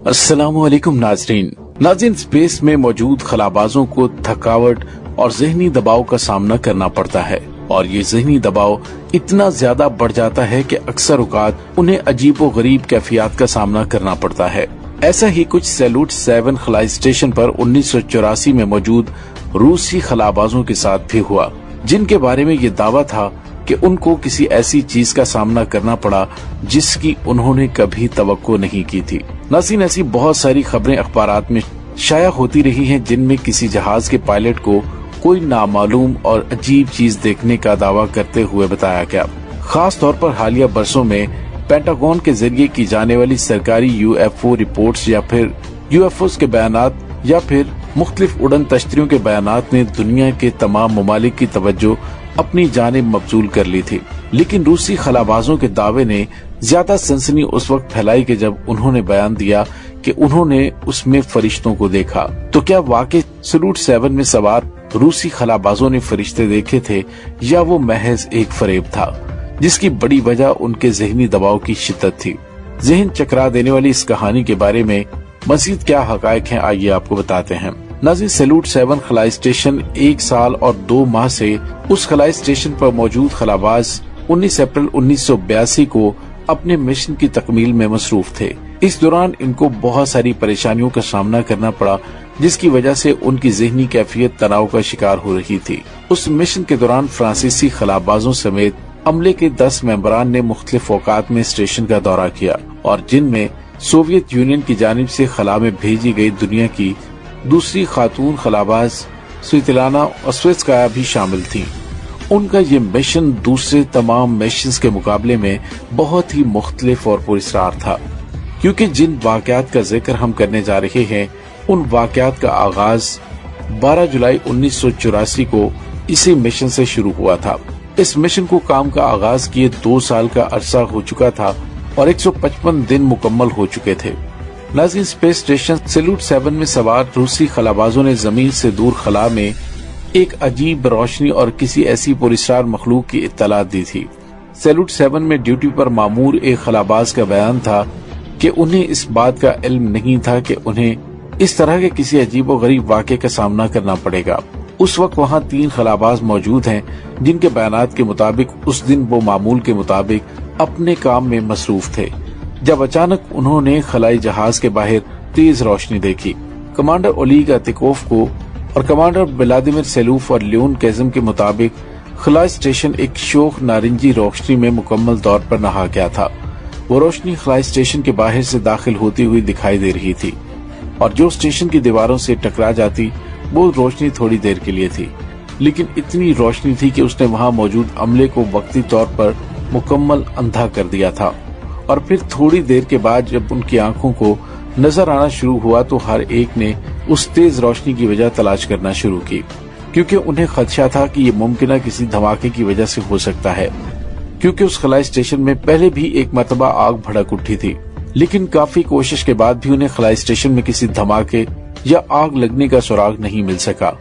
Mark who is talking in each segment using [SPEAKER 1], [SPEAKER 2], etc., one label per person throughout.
[SPEAKER 1] अस्सलामु अलैकुम नाज़रीन, स्पेस में मौजूद खलाबाजों को थकावट और ज़हनी दबाव का सामना करना पड़ता है और ये ज़हनी दबाव इतना ज्यादा बढ़ जाता है कि अक्सर औकात उन्हें अजीबो गरीब कैफियत का सामना करना पड़ता है। ऐसा ही कुछ सैल्यूट 7 खलाई स्टेशन पर 1984 में मौजूद रूसी खलाबाजों के साथ भी हुआ, जिनके बारे में ये दावा था कि उनको किसी ऐसी चीज का सामना करना पड़ा जिसकी उन्होंने कभी तवक्को नहीं की थी। नाज़रीन, ऐसी बहुत सारी खबरें अखबारात में शाया होती रही हैं जिनमें किसी जहाज के पायलट को कोई नामालूम और अजीब चीज देखने का दावा करते हुए बताया गया। खास तौर पर हालिया बरसों में पेंटागन के जरिए की जाने वाली सरकारी यूएफओ रिपोर्ट्स या फिर यूएफओ के बयानात या फिर मुख्तलिफ उड़न तश्तरियों के बयानात ने दुनिया के तमाम ममालिक की तवज्जो अपनी जानिब मबजूल कर ली थी। लेकिन रूसी खलाबाजों के दावे ने ज्यादा सनसनी उस वक्त फैलाई कि जब उन्होंने बयान दिया कि उन्होंने उसमें फरिश्तों को देखा। तो क्या वाकई सैल्यूट 7 में सवार रूसी खलाबाजों ने फरिश्ते देखे थे या वो महज एक फरेब था जिसकी बड़ी वजह उनके ज़हनी दबाव की शिद्दत थी? ज़हन चकरा देने वाली इस कहानी के बारे में मजीद क्या हकायक हैं, आइए आपको बताते हैं। नाज़रीन, सैल्यूट 7 खलाई स्टेशन 1 साल और 2 माह से उस खलाई स्टेशन पर मौजूद खलाबाज 19 अप्रैल 1982 को अपने मिशन की तकमील में मसरूफ थे। इस दौरान इनको बहुत सारी परेशानियों का सामना करना पड़ा जिसकी वजह से उनकी ज़हनी कैफियत तनाव का शिकार हो रही थी। उस मिशन के दौरान फ्रांसीसी खलाबाजों समेत अमले के 10 मेंबरान ने मुख्तलिफ औकात में स्टेशन का दौरा किया और जिनमें सोवियत यूनियन की जानिब से खला में भेजी गई दुनिया की दूसरी खातून खलाबाज स्वितलाना ओस्ट्रेत्स्काया भी शामिल थी। उनका ये मिशन दूसरे तमाम मिशंस के मुकाबले में बहुत ही मुख्तलिफ और पुरस्कार था, क्योंकि जिन वाकयात का जिक्र हम करने जा रहे हैं उन वाकयात का आगाज 12 जुलाई 1984 को इसी मिशन से शुरू हुआ था। इस मिशन को काम का आगाज किए 2 साल का अरसा हो चुका था और 155 दिन मुकम्मल हो चुके थे। नाज़रीन, स्पेस स्टेशन सैल्यूट 7 में सवार रूसी खलाबाजों ने जमीन से दूर खला में एक अजीब रोशनी और किसी ऐसी पुरस्कार मखलूक की इत्तला दी थी। सैल्यूट 7 में ड्यूटी पर मामूर एक खलाबाज का बयान था कि उन्हें इस बात का इल्म नहीं था कि उन्हें इस तरह के किसी अजीब और गरीब वाक़े का सामना करना पड़ेगा। उस वक्त वहाँ 3 खलाबाज मौजूद हैं जिनके बयानात के मुताबिक उस दिन वो मामूल के मुताबिक अपने काम में मसरूफ थे जब अचानक उन्होंने खलाई जहाज के बाहर तेज रोशनी देखी। कमांडर ओलीग अतिकोफ को और कमांडर व्लादिमीर सेलूफ और लियोन केज़म के मुताबिक खलाई स्टेशन एक शोख नारंगी रोशनी में मुकम्मल तौर पर नहा गया था। वो रोशनी खलाई स्टेशन के बाहर से दाखिल होती हुई दिखाई दे रही थी और जो स्टेशन की दीवारों से टकरा जाती वो रोशनी थोड़ी देर के लिए थी, लेकिन इतनी रोशनी थी कि उसने वहाँ मौजूद अमले को वक्ती तौर पर मुकम्मल अंधा कर दिया था। और फिर थोड़ी देर के बाद जब उनकी आंखों को नजर आना शुरू हुआ तो हर एक ने उस तेज रोशनी की वजह तलाश करना शुरू की, क्योंकि उन्हें खदशा था कि ये मुमकिन किसी धमाके की वजह से हो सकता है, क्योंकि उस खलाई स्टेशन में पहले भी एक मरतबा आग भड़क उठी थी। लेकिन काफी कोशिश के बाद भी उन्हें खलाई स्टेशन में किसी धमाके या आग लगने का सुराग नहीं मिल सका।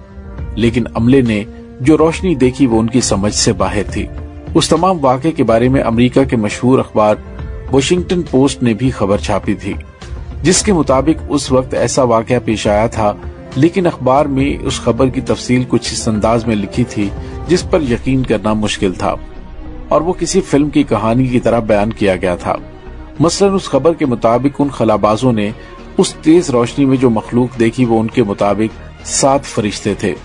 [SPEAKER 1] लेकिन अमले ने जो रोशनी देखी वो उनकी समझ से बाहर थी। उस तमाम वाक़े के बारे में अमेरिका के मशहूर अखबार वॉशिंगटन पोस्ट ने भी खबर छापी थी, जिसके मुताबिक उस वक्त ऐसा वाक़या पेश आया था, लेकिन अखबार में उस खबर की तफसील कुछ इस अंदाज में लिखी थी जिस पर यकीन करना मुश्किल था और वो किसी फिल्म की कहानी की तरह बयान किया गया था। मसलन उस खबर के मुताबिक उन खलाबाजों ने उस तेज रोशनी में जो मखलूक देखी वो उनके मुताबिक 7 फरिश्ते थे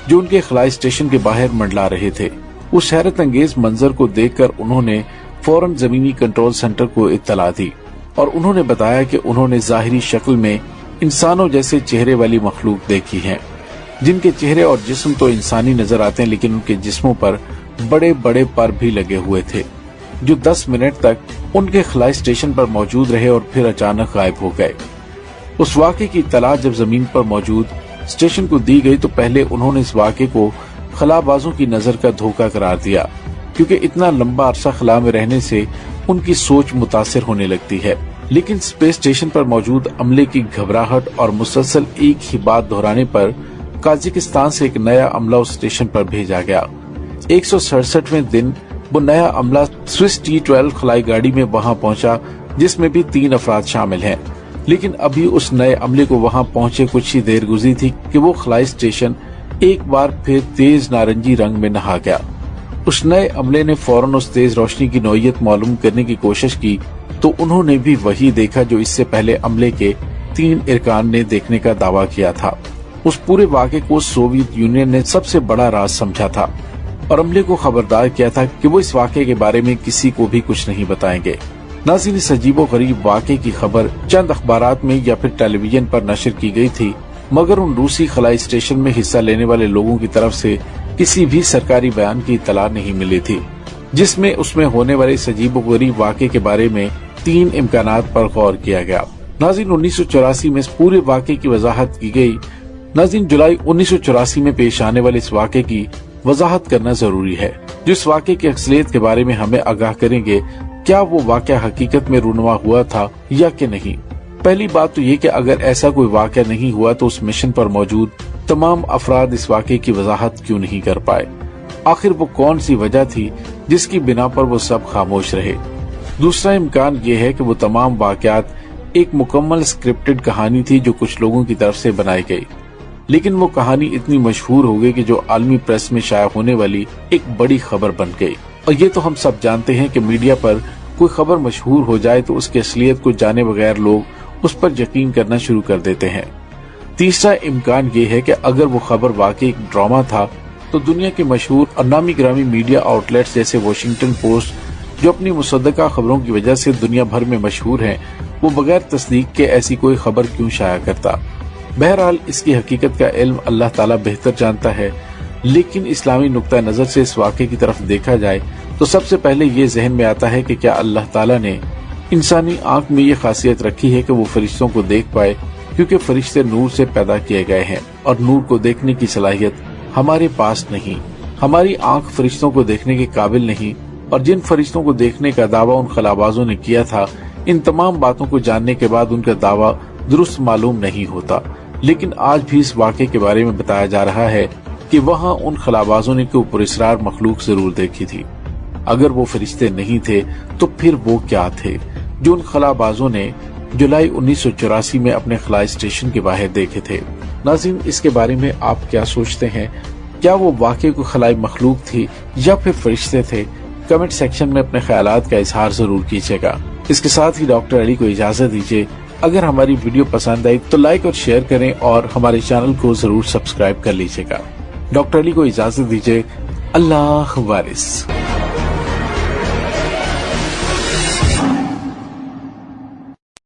[SPEAKER 1] जो उनके खलाई स्टेशन के बाहर मंडला रहे थे। उस हैरत अंगेज मंजर को देखकर उन्होंने फौरन जमीनी कंट्रोल सेंटर को इत्तला दी और उन्होंने बताया कि उन्होंने जाहिरी शक्ल में इंसानों जैसे चेहरे वाली मखलूक देखी है, जिनके चेहरे और जिस्म तो इंसानी नजर आते हैं, लेकिन उनके जिस्मों पर बड़े बड़े पर भी लगे हुए थे, जो 10 मिनट तक उनके खलाई स्टेशन पर मौजूद रहे और फिर अचानक गायब हो गए। उस वाक़े की इत्तला जब जमीन पर मौजूद स्टेशन को दी गई तो पहले उन्होंने इस वाक़े को खलाबाजों की नजर का धोखा करार दिया, क्योंकि इतना लंबा अरसा खला में रहने से उनकी सोच मुतासिर होने लगती है। लेकिन स्पेस स्टेशन पर मौजूद अमले की घबराहट और मुसलसल एक ही बात दोहराने पर काजाकिस्तान से एक नया अमला उस स्टेशन पर भेजा गया। 167वें दिन वो नया अमला स्विस T-12 खलाई गाड़ी में वहां पहुंचा, जिसमें भी 3 अफराद शामिल हैं। लेकिन अभी उस नए अमले को वहां पहुंचे कुछ ही देर गुजरी थी कि वो खलाई स्टेशन एक बार फिर तेज नारंगी रंग में नहा गया। उस नए अमले ने फौरन उस तेज रोशनी की नौइयत मालूम करने की कोशिश की तो उन्होंने भी वही देखा जो इससे पहले अमले के 3 इरकान ने देखने का दावा किया था। उस पूरे वाक़े को सोवियत यूनियन ने सबसे बड़ा राज समझा था और अमले को खबरदार किया था कि वो इस वाक़े के बारे में किसी को भी कुछ नहीं बताएंगे। नाज़रीन, इस अजीबो-गरीब वाक़े की खबर चंद अखबारात में या फिर टेलीविजन पर नशर की गई थी, मगर उन रूसी खलाई स्टेशन में हिस्सा लेने वाले लोगों की तरफ से किसी भी सरकारी बयान की इत्तला नहीं मिली थी, जिसमें उसमें होने वाले इस अजीबो-गरीब वाक़े के बारे में 3 इम्कानात पर गौर किया गया। नाज़रीन, 1984 में इस पूरे वाक़े की वजाहत की गई। नाज़रीन, जुलाई 1984 में पेश आने वाले इस वाक़े की वजाहत करना जरूरी है, जो इस वाक़े की असलियत के बारे में हमें आगाह करेंगे। क्या वो वाक़या हकीकत में रूनुमा हुआ था या कि नहीं? पहली बात तो ये कि अगर ऐसा कोई वाक़या नहीं हुआ तो उस मिशन पर मौजूद तमाम अफराद इस वाक़े की वजाहत क्यों नहीं कर पाए? आखिर वो कौन सी वजह थी जिसकी बिना पर वो सब खामोश रहे? दूसरा इम्कान ये है कि वो तमाम वाक़यात एक मुकम्मल स्क्रिप्टेड कहानी थी जो कुछ लोगों की तरफ से बनाई गई, लेकिन वो कहानी इतनी मशहूर हो गई कि जो आलमी प्रेस में शाया होने वाली एक बड़ी खबर बन गई। और ये तो हम सब जानते हैं कि मीडिया पर कोई खबर मशहूर हो जाए तो उसकी असलियत को जाने बगैर लोग उस पर यकीन करना शुरू कर देते हैं। तीसरा इम्कान ये है कि अगर वो खबर वाकई एक ड्रामा था तो दुनिया के मशहूर और नामी गिरामी मीडिया आउटलेट्स जैसे वॉशिंगटन पोस्ट, जो अपनी मुसद्दका खबरों की वजह से दुनिया भर में मशहूर हैं, वो बगैर तस्दीक के ऐसी कोई खबर क्यों शाया करता? बहरहाल इसकी हकीकत का इल्म अल्लाह ताला बेहतर जानता है, लेकिन इस्लामी नुक्ता नजर से इस वाक़े की तरफ देखा जाए तो सबसे पहले ये जहन में आता है कि क्या अल्लाह ताला ने इंसानी आंख में ये खासियत रखी है कि वो फरिश्तों को देख पाए, क्योंकि फरिश्ते नूर से पैदा किए गए हैं और नूर को देखने की सलाहियत हमारे पास नहीं। हमारी आंख फरिश्तों को देखने के काबिल नहीं, और जिन फरिश्तों को देखने का दावा उन खलाबाजों ने किया था, इन तमाम बातों को जानने के बाद उनका दावा दुरुस्त मालूम नहीं होता। लेकिन आज भी इस वाक़े के बारे में बताया जा रहा है कि वहाँ उन खलाबाजों ने कोई पुरस्कार मखलूक जरूर देखी थी। अगर वो फरिश्ते नहीं थे तो फिर वो क्या थे जो उन खलाबाजों ने जुलाई 1984 में अपने खलाई स्टेशन के बाहर देखे थे? नाज़रीन, इसके बारे में आप क्या सोचते हैं? क्या वो वाकई कोई खलाई मखलूक थी या फिर फरिश्ते थे? कमेंट सेक्शन में अपने ख्यालात का इजहार जरूर कीजिएगा। इसके साथ ही डॉक्टर अली को इजाजत दीजिए। अगर हमारी वीडियो पसंद आई तो लाइक और शेयर करें और हमारे चैनल को जरूर सब्सक्राइब कर लीजिएगा। डॉक्टर अली को इजाजत दीजिए। अल्लाह वारिस।